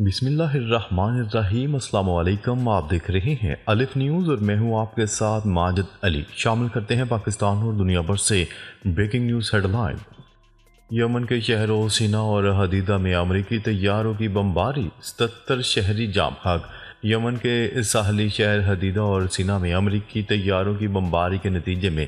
बिस्मिल्लाहिर्रहमानिर्रहीम। अस्सलाम वालेकुम। आप देख रहे हैं अलिफ न्यूज़ और मैं हूं आपके साथ माजिद अली। शामिल करते हैं पाकिस्तान और दुनिया भर से ब्रेकिंग न्यूज़ हेडलाइन। यमन के शहरों सिना और हदीदा में अमरीकी तैयारों की बमबारी, 77 शहरी जाम हक। यमन के साहली शहर हदीदा और सिना में अमरीकी तैयारों की बमबारी के नतीजे में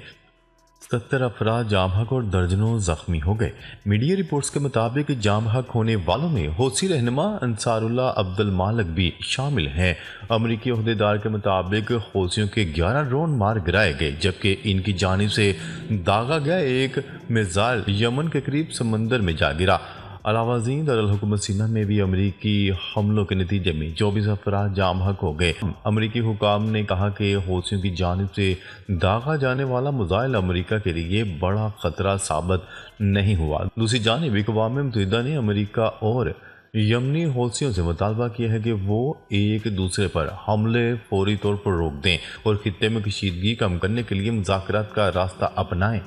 77 अफराद जाम हक और दर्जनों जख्मी हो गए। मीडिया रिपोर्ट्स के मुताबिक जाम हक होने वालों में हौसी रहनुमा अंसारुल्लाह अब्दुल मालिक भी शामिल हैं। अमरीकी अहदेदार के मुताबिक हौसियों के 11 ड्रोन मार गिराए गए, जबकि इनकी जानिब से दागा गया एक मिसाइल यमन के करीब समंदर में जा गिरा। अलावाज़ीन दारुल सिना में भी अमरीकी हमलों के नतीजे में 24 अफराद जाम हक हो गए। अमरीकी हुकाम ने कहा कि हौसियों की जानिब से दागा जाने वाला मिसाइल अमरीका के लिए बड़ा खतरा साबित नहीं हुआ। दूसरी जानिब अक़वाम मुत्तहिदा ने अमरीका और यमनी हौसियों से मुतालबा किया है कि वो एक दूसरे पर हमले फौरी तौर पर रोक दें और खित्ते में कशीदगी कम करने के लिए मुज़ाकरात का रास्ता अपनाएं।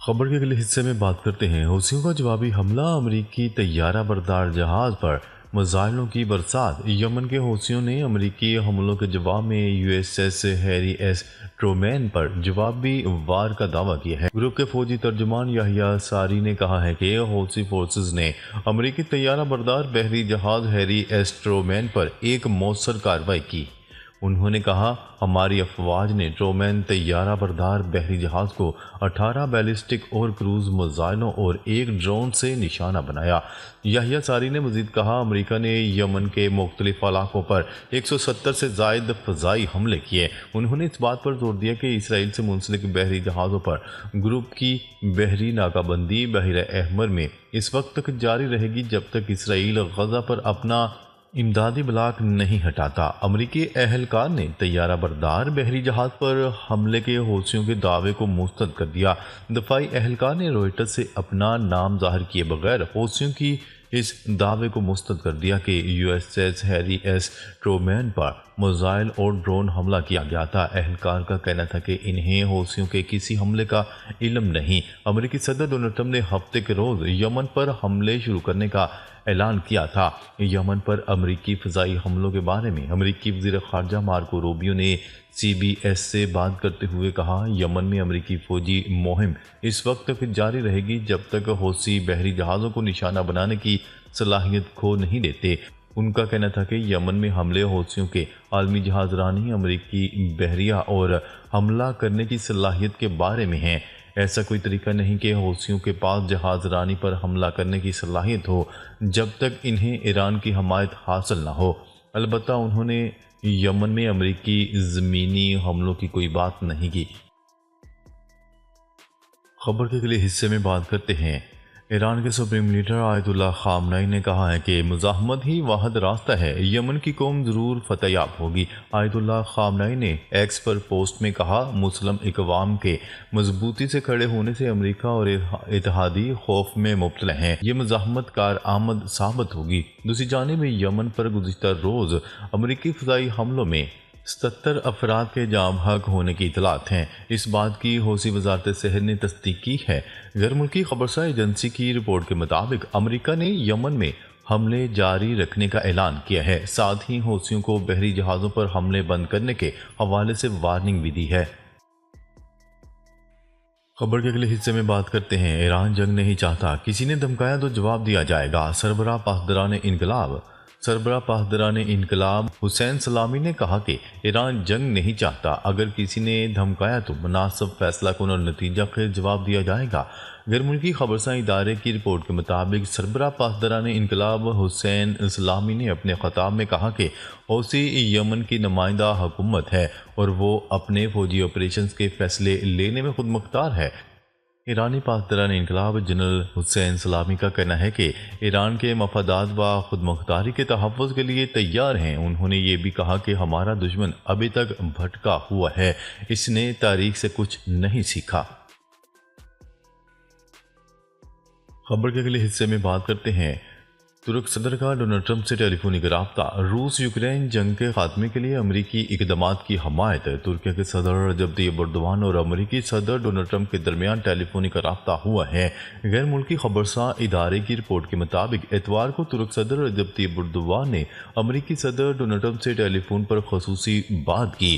खबर के अगले हिस्से में बात करते हैं हौसियों का जवाबी हमला, अमरीकी तैयारा बरदार जहाज पर मिसाइलों की बरसात। यमन के हौसियों ने अमरीकी हमलों के जवाब में यूएसएस हैरी एस ट्रूमैन पर जवाबी वार का दावा किया है। ग्रुप के फौजी तर्जुमान याहिया सारी ने कहा है कि हौसी फोर्सेस ने अमरीकी तैयारा बरदार बहरी जहाज हैरी एस ट्रूमैन पर एक मौसर कार्रवाई की। उन्होंने कहा, हमारी अफवाज ने ट्रूमैन तैयारा बरदार बहरी जहाज को 18 बैलिस्टिक और क्रूज मिसाइलों और एक ड्रोन से निशाना बनाया। याहिया सारी ने मजीद कहा, अमरीका ने यमन के मुख्तलिफ इलाकों पर 170 से जायद फ़ज़ाई हमले किए। उन्होंने इस बात पर जोर दिया कि इसराइल से मुंसलिक बहरी जहाज़ों पर ग्रुप की बहरी नाकाबंदी बहर अहमर में इस वक्त तक जारी रहेगी जब तक इसराइल गजा पर अपना इमदादी ब्लॉक नहीं हटाता। अमरीकी एहलकार ने तैयारा बरदार बहरी जहाज पर हमले के हौसियों के दावे को मुस्तरद कर दिया। दफाई एहलकार ने रॉयटर्स से अपना नाम जाहिर किए बगैर हौसियों की इस दावे को मुस्तरद कर दिया कि यूएसएस हैरी एस ट्रूमैन पर मिसाइल और ड्रोन हमला किया गया था। एहलकार का कहना था कि इन्हें हौसियों के किसी हमले का इल्म नहीं। अमरीकी सदर डोनाल्ड ट्रंप ने हफ्ते के रोज़ यमन पर हमले शुरू करने का ऐलान किया था। यमन पर अमरीकी फ़ज़ाई हमलों के बारे में अमरीकी वज़ीर ख़ारजा मार्को रूबियो ने CBS से बात करते हुए कहा, यमन में अमरीकी फ़ौजी मुहिम इस वक्त तक जारी रहेगी जब तक हौसी बहरी जहाज़ों को निशाना बनाने की सलाहियत खो नहीं देते। उनका कहना था कि यमन में हमले हौसियों के आलमी जहाज़रानी अमरीकी बहरिया और हमला करने की सलाहियत के बारे में हैं। ऐसा कोई तरीका नहीं कि हौसियों के पास जहाज़ रानी पर हमला करने की सलाहियत हो जब तक इन्हें ईरान की हमायत हासिल ना हो। अलबत्ता उन्होंने यमन में अमरीकी ज़मीनी हमलों की कोई बात नहीं की। खबर के अगले हिस्से में बात करते हैं ईरान के सुप्रीम लीडर आयतुल्लाह खामनई ने कहा है कि मुज़ाहमत ही वाहिद रास्ता है, यमन की कौम ज़रूर फतेहयाब होगी। आयतुल्लाह खामनई ने एक्स पर पोस्ट में कहा, मुस्लिम इक़वाम के मजबूती से खड़े होने से अमरीका और इत्तेहादी खौफ में मुब्तला हैं। ये मुज़ाहमत कार आमद साबित होगी। दूसरी जानिब यमन पर गुज़िश्ता रोज़ अमरीकी फ़ज़ाई हमलों में 77 अफराद के जाम हक होने की इतलात हैं। इस बात की हौसी वजारत सेहत ने तस्दीक की है। गैर मुल्की खबरसा एजेंसी की रिपोर्ट के मुताबिक अमरीका ने यमन में हमले जारी रखने का ऐलान किया है। साथ ही हौसियों को बहरी जहाज़ों पर हमले बंद करने के हवाले से वार्निंग भी दी है। खबर के अगले हिस्से में बात करते हैं ईरान जंग नहीं चाहता, किसी ने धमकाया तो जवाब दिया जाएगा। सरबराह पासदरान इनकलाब हुसैन सलामी ने कहा कि ईरान जंग नहीं चाहता, अगर किसी ने धमकाया तो मुनासिब फैसला कन और नतीजा खैर जवाब दिया जाएगा। गैर मुल्की खबरसा इदारे की रिपोर्ट के मुताबिक सरबराह पासदरान इनकलाब हुसैन सलामी ने अपने खिताब में कहा कि हौसी यमन की नुमाइंदा हुकूमत है और वो अपने फौजी ऑपरेशन के फैसले लेने में खुद मुख्तार है। ईरानी पासदरान इनकलाब जनरल हुसैन सलामी का कहना है कि ईरान के मफादात व खुद मुख्तारी के तहफ़्फ़ुज़ के लिए तैयार हैं। उन्होंने ये भी कहा कि हमारा दुश्मन अभी तक भटका हुआ है, इसने तारीख से कुछ नहीं सीखा। खबर के अगले हिस्से में बात करते हैं तुर्क सदर का डोनाल्ड ट्रंप से टेलीफोनिक रब्ता। रूस यूक्रेन जंग के खात्मे के लिए अमरीकी इकदामात की हमायत। तुर्की के सदर रजब तय्यिप एर्दोगान और अमरीकी सदर डोनाल्ड ट्रंप के दरमियान टेलीफोनिक रब्ता हुआ है। गैर मुल्की खबरसा इदारे की रिपोर्ट के मुताबिक इतवार को तुर्क सदर रजब तय्यिप एर्दोगान ने अमरीकी सदर डोनाल्ड ट्रंप से टेलीफोन पर खसूसी बात की।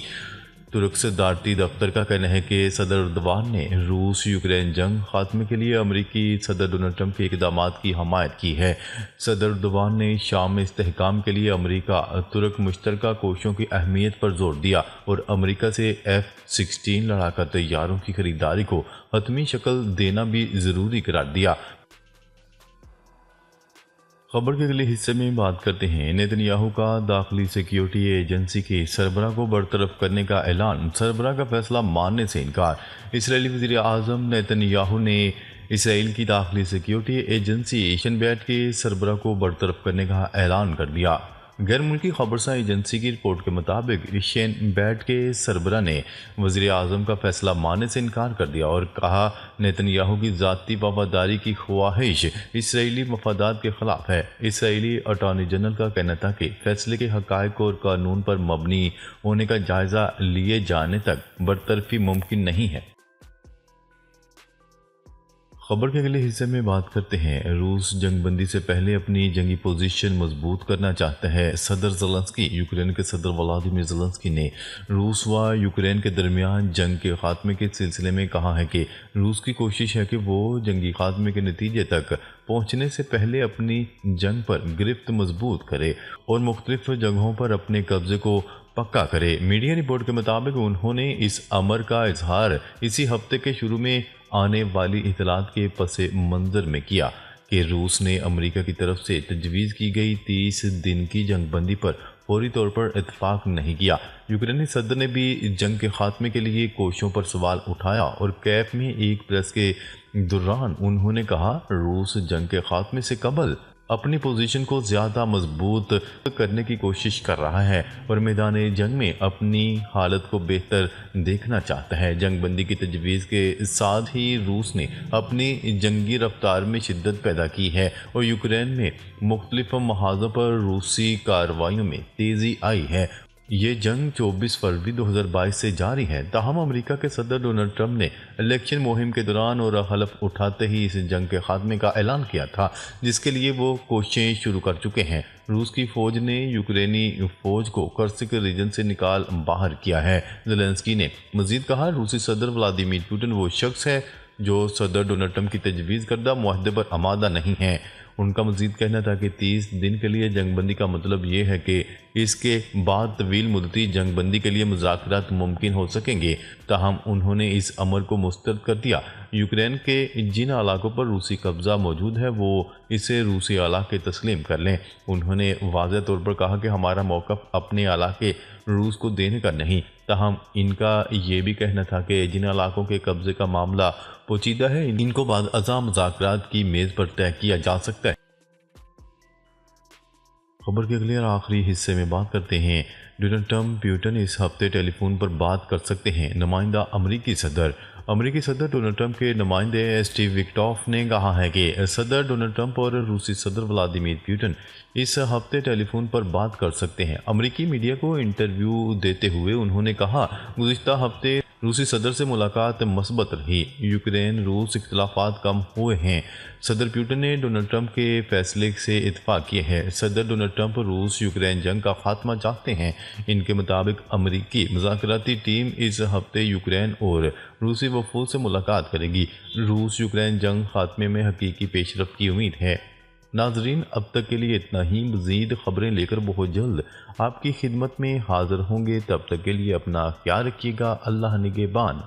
तुर्क सदारती दफ्तर का कहना है कि सदर एर्दोगान ने रूस यूक्रेन जंग खात्मे के लिए अमरीकी सदर डोनाल्ड ट्रंप के इक़दामात की हमायत की है। सदर एर्दोगान ने शाम में इस्तेहकाम के लिए अमरीका तुर्क मुश्तरका कोशिशों की अहमियत पर जोर दिया और अमरीका से F-16 लड़ाका तैयारों की खरीदारी को हतमी शक्ल देना भी ज़रूरी करार दिया। खबर के अगले हिस्से में बात करते हैं नेतन्याहू का दाखिली सिक्योरिटी एजेंसी के सरबरा को बरतरफ करने का ऐलान। सरबरा का फैसला मानने से इनकार। इसराइली वज़ीर आज़म नेतन्याहू ने इसराइल की दाखिली सिक्योरिटी एजेंसी शनबैट के सरबरा को बरतरफ करने का ऐलान कर दिया। गैर मुल्की खबरसा एजेंसी की रिपोर्ट के मुताबिक शनबैट के सरबरा ने वज़ीर आज़म का फैसला मानने से इनकार कर दिया और कहा नेतन्याहू की ज़ाती वफादारी की ख्वाहिश इसराइली मफादात के ख़िलाफ़ है। इसराइली अटॉर्नी जनरल का कहना था कि फैसले के हक़ाइक़ और कानून पर मबनी होने का जायज़ा लिए जाने तक बरतरफी मुमकिन नहीं है। खबर के अगले हिस्से में बात करते हैं रूस जंगबंदी से पहले अपनी जंगी पोजीशन मजबूत करना चाहता है। सदर ज़ेलेंस्की। यूक्रेन के सदर व्लादिमीर ज़ेलेंस्की ने रूस व यूक्रेन के दरमियान जंग के खात्मे के सिलसिले में कहा है कि रूस की कोशिश है कि वो जंगी खात्मे के नतीजे तक पहुँचने से पहले अपनी जंग पर गिरफ्त मजबूत करे और मुख्तलिफ जगहों पर अपने कब्जे को पक्का करे। मीडिया रिपोर्ट के मुताबिक उन्होंने इस अमर का इजहार इसी हफ्ते के शुरू में आने वाली इतलात के पसे मंजर में किया कि रूस ने अमेरिका की तरफ से तजवीज़ की गई 30 दिन की जंगबंदी पर फौरी तौर पर इतफाक नहीं किया। यूक्रेनी सदर ने भी जंग के खात्मे के लिए कोशिशों पर सवाल उठाया और कैफ में एक प्रेस के दौरान उन्होंने कहा रूस जंग के खात्मे से कबल अपनी पोजीशन को ज़्यादा मजबूत करने की कोशिश कर रहा है और मैदान जंग में अपनी हालत को बेहतर देखना चाहता है। जंगबंदी की तजवीज़ के साथ ही रूस ने अपनी जंगी रफ्तार में शिद्दत पैदा की है और यूक्रेन में मुख्तलिफ महाज़ों पर रूसी कार्रवाइयों में तेज़ी आई है। ये जंग 24 फरवरी 2022 से जारी है। ताहम अमेरिका के सदर डोनाल्ड ट्रंप ने इलेक्शन मुहिम के दौरान और हलफ उठाते ही इस जंग के खात्मे का ऐलान किया था, जिसके लिए वो कोशिशें शुरू कर चुके हैं। रूस की फ़ौज ने यूक्रेनी फ़ौज को कर्सिक रीजन से निकाल बाहर किया है। ज़ेलेंस्की ने मज़ीद कहा रूसी सदर व्लादिमीर पुतिन वो शख्स है जो सदर डोनाल्ड ट्रंप की तजवीज़ करदा मुआहदे पर आमादा नहीं है। उनका मज़ीद कहना था कि 30 दिन के लिए जंगबंदी का मतलब ये है कि इसके बाद तवील मुद्दती जंगबंदी के लिए मुज़ाकरात मुमकिन हो सकेंगे। ताहम उन्होंने इस अमर को मुस्तरद कर दिया। यूक्रेन के जिन इलाकों पर रूसी कब्ज़ा मौजूद है वो इसे रूसी इलाके तस्लीम कर लें। उन्होंने वाज़ेह तौर पर कहा कि हमारा मौक़िफ़ अपने इलाके रूस को देने का नहीं। ताहम इनका ये भी कहना था कि जिन इलाकों के कब्ज़े का मामला पोचीदा है इनको बाद अज़ा मुज़ाकरात की मेज़ पर तय किया जा सकता है। खबर के अगले और आखिरी हिस्से में बात करते हैं डोनाल्ड ट्रंप पुतिन इस हफ्ते टेलीफोन पर बात कर सकते हैं। नुमाइंदा अमरीकी सदर डोनाल्ड ट्रंप के नुमाइंदे स्टीव विटकॉफ ने कहा है कि सदर डोनाल्ड ट्रंप और रूसी सदर व्लादिमीर पुतिन इस हफ्ते टेलीफोन पर बात कर सकते हैं। अमरीकी मीडिया को इंटरव्यू देते हुए उन्होंने कहा गुज़िश्ता हफ्ते रूसी सदर से मुलाकात मस्बत रही। यूक्रेन रूस इख्तिलाफात कम हुए हैं। सदर पुतिन ने डोनाल्ड ट्रंप के फैसले से इत्तफाक किया है। सदर डोनाल्ड ट्रंप रूस यूक्रेन जंग का खात्मा चाहते हैं। इनके मुताबिक अमरीकी मुज़ाकराती टीम इस हफ्ते यूक्रेन और रूसी वफूद से मुलाकात करेगी। रूस यूक्रेन जंग खात्मे में हकीकी पेशरफ की उम्मीद है। नाजरीन अब तक के लिए इतना ही। मज़ीद ख़बरें लेकर बहुत जल्द आपकी खिदमत में हाज़िर होंगे। तब तक के लिए अपना ख्याल रखिएगा। अल्लाह निगहबान।